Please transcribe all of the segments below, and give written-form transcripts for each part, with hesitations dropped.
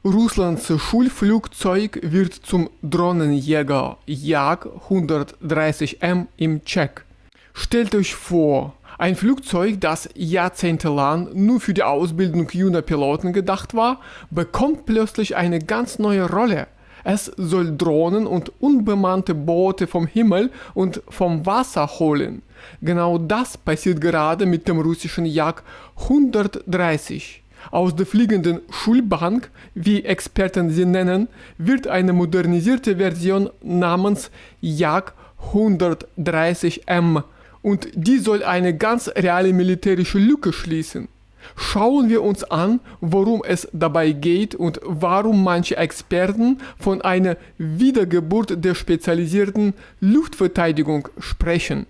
Russlands Schulflugzeug wird zum Drohnenjäger Jak-130M im Check. Stellt euch vor, ein Flugzeug, das jahrzehntelang nur für die Ausbildung junger Piloten gedacht war, bekommt plötzlich eine ganz neue Rolle. Es soll Drohnen und unbemannte Boote vom Himmel und vom Wasser holen. Genau das passiert gerade mit dem russischen Jak-130. Aus der fliegenden Schulbank, wie Experten sie nennen, wird eine modernisierte Version namens Jak-130M und die soll eine ganz reale militärische Lücke schließen. Schauen wir uns an, worum es dabei geht und warum manche Experten von einer Wiedergeburt der spezialisierten Luftverteidigung sprechen.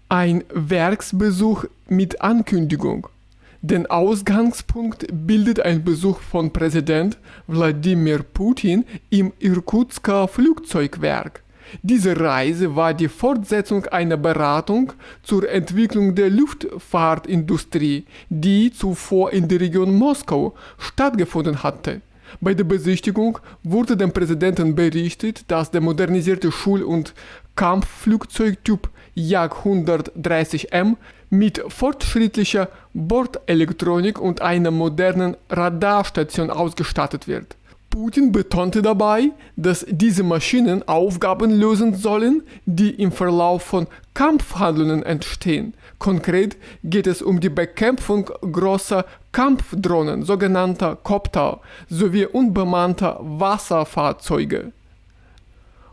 Ein Werksbesuch mit Ankündigung. Den Ausgangspunkt bildet ein Besuch von Präsident Wladimir Putin im Irkutsker Flugzeugwerk. Diese Reise war die Fortsetzung einer Beratung zur Entwicklung der Luftfahrtindustrie, die zuvor in der Region Moskau stattgefunden hatte. Bei der Besichtigung wurde dem Präsidenten berichtet, dass der modernisierte Schul- und Kampfflugzeugtyp Jak-130M mit fortschrittlicher Bordelektronik und einer modernen Radarstation ausgestattet wird. Putin betonte dabei, dass diese Maschinen Aufgaben lösen sollen, die im Verlauf von Kampfhandlungen entstehen. Konkret geht es um die Bekämpfung großer Kampfdrohnen, sogenannter Kopter, sowie unbemannter Wasserfahrzeuge.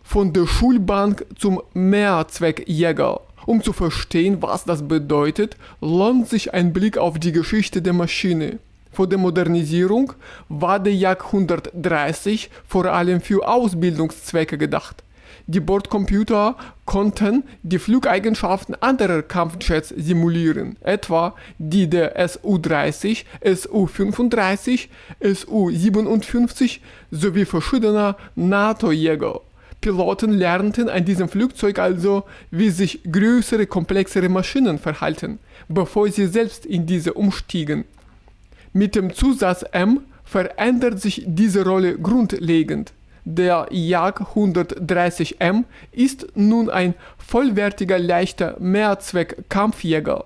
Von der Schulbank zum Mehrzweckjäger. Um zu verstehen, was das bedeutet, lohnt sich ein Blick auf die Geschichte der Maschine. Vor der Modernisierung war der Jak-130 vor allem für Ausbildungszwecke gedacht. Die Bordcomputer konnten die Flugeigenschaften anderer Kampfjets simulieren, etwa die der Su-30, Su-35, Su-57 sowie verschiedener NATO-Jäger. Piloten lernten an diesem Flugzeug also, wie sich größere, komplexere Maschinen verhalten, bevor sie selbst in diese umstiegen. Mit dem Zusatz M verändert sich diese Rolle grundlegend. Der Jak-130M ist nun ein vollwertiger leichter Mehrzweck-Kampfjäger.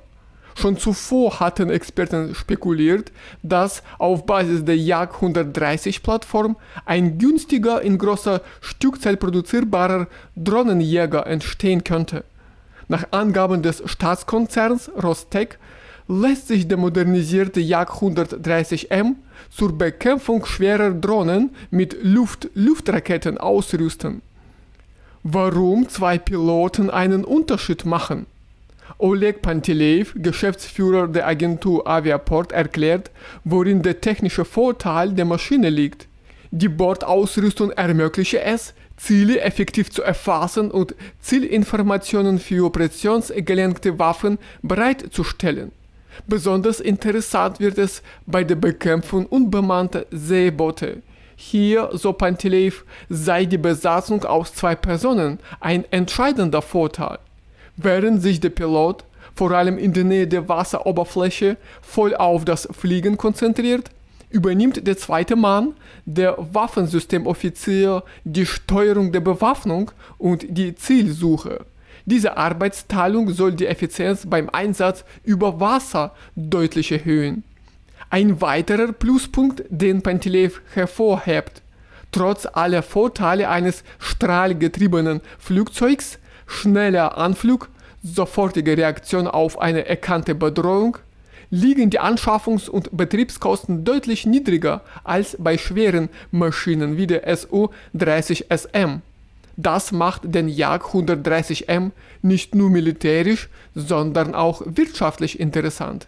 Schon zuvor hatten Experten spekuliert, dass auf Basis der Jak-130-Plattform ein günstiger, in großer Stückzahl produzierbarer Drohnenjäger entstehen könnte. Nach Angaben des Staatskonzerns Rostec lässt sich der modernisierte Jak-130M zur Bekämpfung schwerer Drohnen mit Luftraketen ausrüsten. Warum zwei Piloten einen Unterschied machen? Oleg Panteleev, Geschäftsführer der Agentur Aviaport, erklärt, worin der technische Vorteil der Maschine liegt. Die Bordausrüstung ermögliche es, Ziele effektiv zu erfassen und Zielinformationen für operationsgelenkte Waffen bereitzustellen. Besonders interessant wird es bei der Bekämpfung unbemannter Seeboote. Hier, so Panteleev, sei die Besatzung aus 2 Personen ein entscheidender Vorteil. Während sich der Pilot, vor allem in der Nähe der Wasseroberfläche, voll auf das Fliegen konzentriert, übernimmt der zweite Mann, der Waffensystemoffizier, die Steuerung der Bewaffnung und die Zielsuche. Diese Arbeitsteilung soll die Effizienz beim Einsatz über Wasser deutlich erhöhen. Ein weiterer Pluspunkt, den Panteleev hervorhebt: Trotz aller Vorteile eines strahlgetriebenen Flugzeugs, schneller Anflug, sofortige Reaktion auf eine erkannte Bedrohung, liegen die Anschaffungs- und Betriebskosten deutlich niedriger als bei schweren Maschinen wie der Su-30SM. Das macht den Jak-130M nicht nur militärisch, sondern auch wirtschaftlich interessant.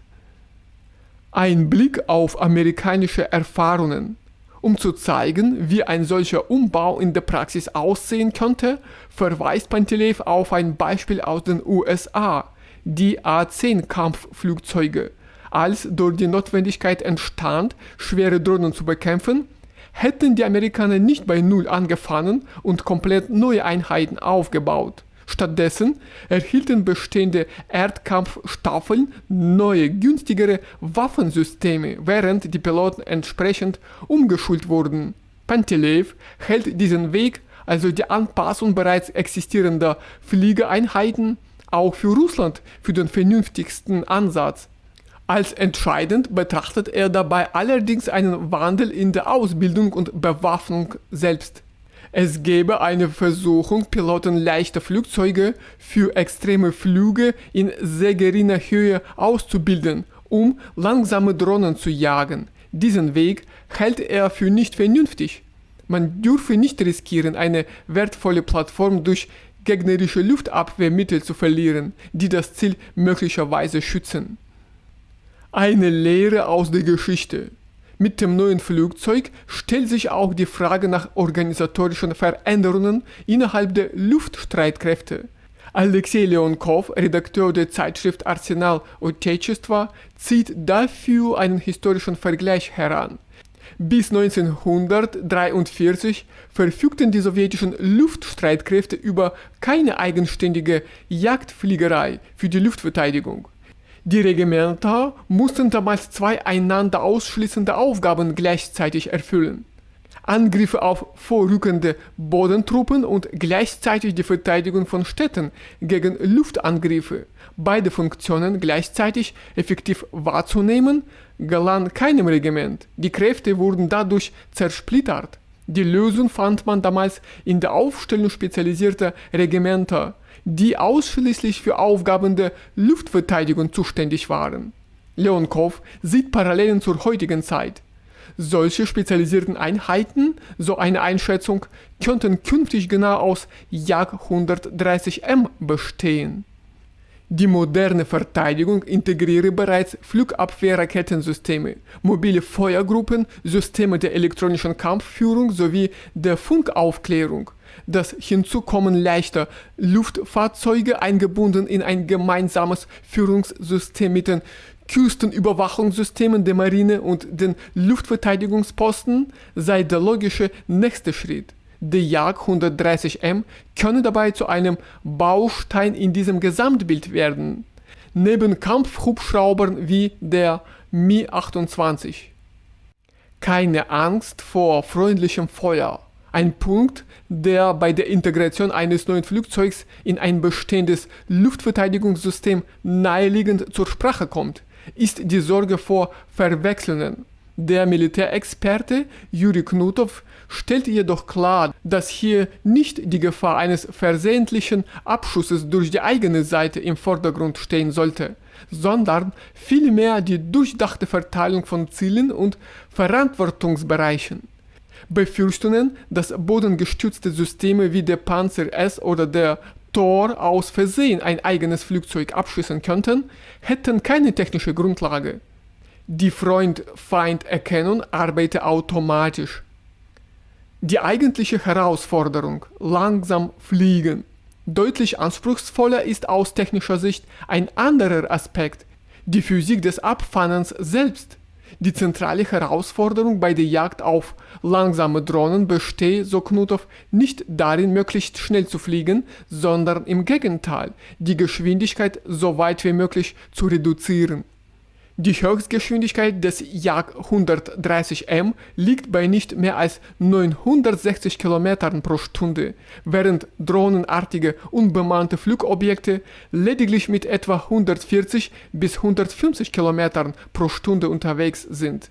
Ein Blick auf amerikanische Erfahrungen. Um zu zeigen, wie ein solcher Umbau in der Praxis aussehen könnte, verweist Panteleev auf ein Beispiel aus den USA, die A-10-Kampfflugzeuge. Als durch die Notwendigkeit entstand, schwere Drohnen zu bekämpfen, hätten die Amerikaner nicht bei Null angefangen und komplett neue Einheiten aufgebaut. Stattdessen erhielten bestehende Erdkampfstaffeln neue, günstigere Waffensysteme, während die Piloten entsprechend umgeschult wurden. Panteleev hält diesen Weg, also die Anpassung bereits existierender Fliegereinheiten, auch für Russland für den vernünftigsten Ansatz. Als entscheidend betrachtet er dabei allerdings einen Wandel in der Ausbildung und Bewaffnung selbst. Es gäbe eine Versuchung, Piloten leichter Flugzeuge für extreme Flüge in sehr geringer Höhe auszubilden, um langsame Drohnen zu jagen. Diesen Weg hält er für nicht vernünftig. Man dürfe nicht riskieren, eine wertvolle Plattform durch gegnerische Luftabwehrmittel zu verlieren, die das Ziel möglicherweise schützen. Eine Lehre aus der Geschichte. Mit dem neuen Flugzeug stellt sich auch die Frage nach organisatorischen Veränderungen innerhalb der Luftstreitkräfte. Alexei Leonkov, Redakteur der Zeitschrift Arsenal Otechества, zieht dafür einen historischen Vergleich heran. Bis 1943 verfügten die sowjetischen Luftstreitkräfte über keine eigenständige Jagdfliegerei für die Luftverteidigung. Die Regimenter mussten damals zwei einander ausschließende Aufgaben gleichzeitig erfüllen: Angriffe auf vorrückende Bodentruppen und gleichzeitig die Verteidigung von Städten gegen Luftangriffe. Beide Funktionen gleichzeitig effektiv wahrzunehmen, gelang keinem Regiment. Die Kräfte wurden dadurch zersplittert. Die Lösung fand man damals in der Aufstellung spezialisierter Regimenter, die ausschließlich für Aufgaben der Luftverteidigung zuständig waren. Leonkov sieht Parallelen zur heutigen Zeit. Solche spezialisierten Einheiten, so eine Einschätzung, könnten künftig genau aus Jak 130M bestehen. Die moderne Verteidigung integriere bereits Flugabwehrraketensysteme, mobile Feuergruppen, Systeme der elektronischen Kampfführung sowie der Funkaufklärung. Das Hinzukommen leichter Luftfahrzeuge, eingebunden in ein gemeinsames Führungssystem mit den Küstenüberwachungssystemen der Marine und den Luftverteidigungsposten, sei der logische nächste Schritt. Der Jak 130M könne dabei zu einem Baustein in diesem Gesamtbild werden, neben Kampfhubschraubern wie der Mi-28. Keine Angst vor freundlichem Feuer. Ein Punkt, der bei der Integration eines neuen Flugzeugs in ein bestehendes Luftverteidigungssystem naheliegend zur Sprache kommt, ist die Sorge vor Verwechslungen. Der Militärexperte Juri Knutow stellt jedoch klar, dass hier nicht die Gefahr eines versehentlichen Abschusses durch die eigene Seite im Vordergrund stehen sollte, sondern vielmehr die durchdachte Verteilung von Zielen und Verantwortungsbereichen. Befürchtungen, dass bodengestützte Systeme wie der Panzer S oder der Tor aus Versehen ein eigenes Flugzeug abschießen könnten, hätten keine technische Grundlage. Die Freund-Feind-Erkennung arbeite automatisch. Die eigentliche Herausforderung, langsam fliegen. Deutlich anspruchsvoller ist aus technischer Sicht ein anderer Aspekt, die Physik des Abfallens selbst. Die zentrale Herausforderung bei der Jagd auf langsame Drohnen besteht, so Knutow, nicht darin, möglichst schnell zu fliegen, sondern im Gegenteil, die Geschwindigkeit so weit wie möglich zu reduzieren. Die Höchstgeschwindigkeit des Jak 130M liegt bei nicht mehr als 960 km pro Stunde, während drohnenartige unbemannte Flugobjekte lediglich mit etwa 140 bis 150 km pro Stunde unterwegs sind.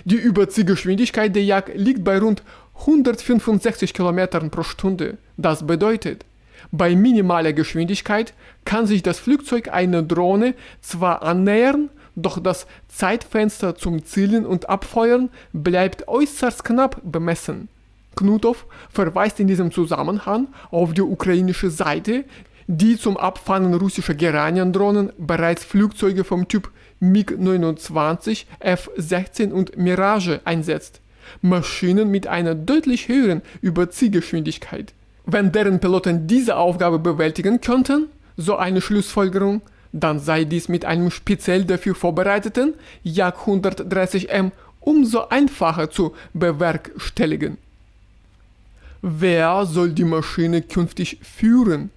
Die Überziehgeschwindigkeit der Jak liegt bei rund 165 km pro Stunde. Das bedeutet, bei minimaler Geschwindigkeit kann sich das Flugzeug einer Drohne zwar annähern, doch das Zeitfenster zum Zielen und Abfeuern bleibt äußerst knapp bemessen. Knutow verweist in diesem Zusammenhang auf die ukrainische Seite, die zum Abfangen russischer Geranian-Drohnen bereits Flugzeuge vom Typ MiG-29, F-16 und Mirage einsetzt. Maschinen mit einer deutlich höheren Überziehgeschwindigkeit. Wenn deren Piloten diese Aufgabe bewältigen könnten, so eine Schlussfolgerung, dann sei dies mit einem speziell dafür vorbereiteten Jak 130M umso einfacher zu bewerkstelligen. Wer soll die Maschine künftig führen?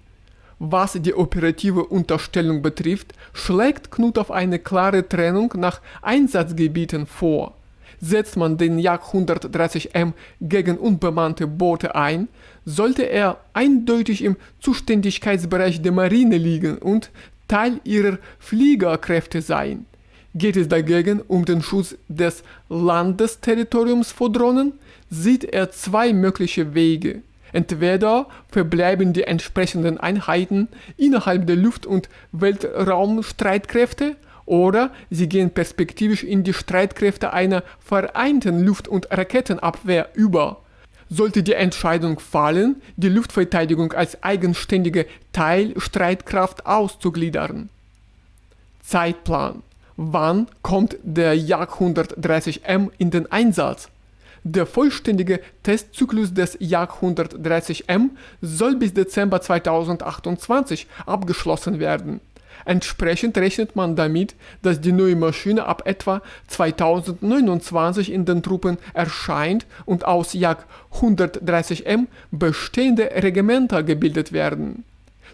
Was die operative Unterstellung betrifft, schlägt Knut auf eine klare Trennung nach Einsatzgebieten vor. Setzt man den Jak 130M gegen unbemannte Boote ein, sollte er eindeutig im Zuständigkeitsbereich der Marine liegen und Teil ihrer Fliegerkräfte sein. Geht es dagegen um den Schutz des Landesterritoriums vor Drohnen, sieht er zwei mögliche Wege. Entweder verbleiben die entsprechenden Einheiten innerhalb der Luft- und Weltraumstreitkräfte oder sie gehen perspektivisch in die Streitkräfte einer vereinten Luft- und Raketenabwehr über. Sollte die Entscheidung fallen, die Luftverteidigung als eigenständige Teilstreitkraft auszugliedern. Zeitplan. Wann kommt der Jak 130M in den Einsatz? Der vollständige Testzyklus des Jak 130M soll bis Dezember 2028 abgeschlossen werden. Entsprechend rechnet man damit, dass die neue Maschine ab etwa 2029 in den Truppen erscheint und aus Jak 130M bestehende Regimenter gebildet werden.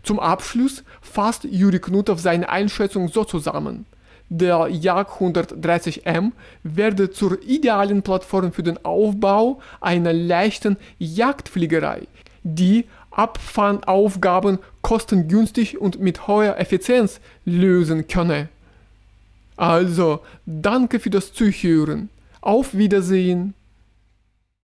Zum Abschluss fasst Juri Knutow seine Einschätzung so zusammen. Der Jak 130M werde zur idealen Plattform für den Aufbau einer leichten Jagdfliegerei, die Abfangaufgaben kostengünstig und mit hoher Effizienz lösen könne. Also, danke für das Zuhören. Auf Wiedersehen.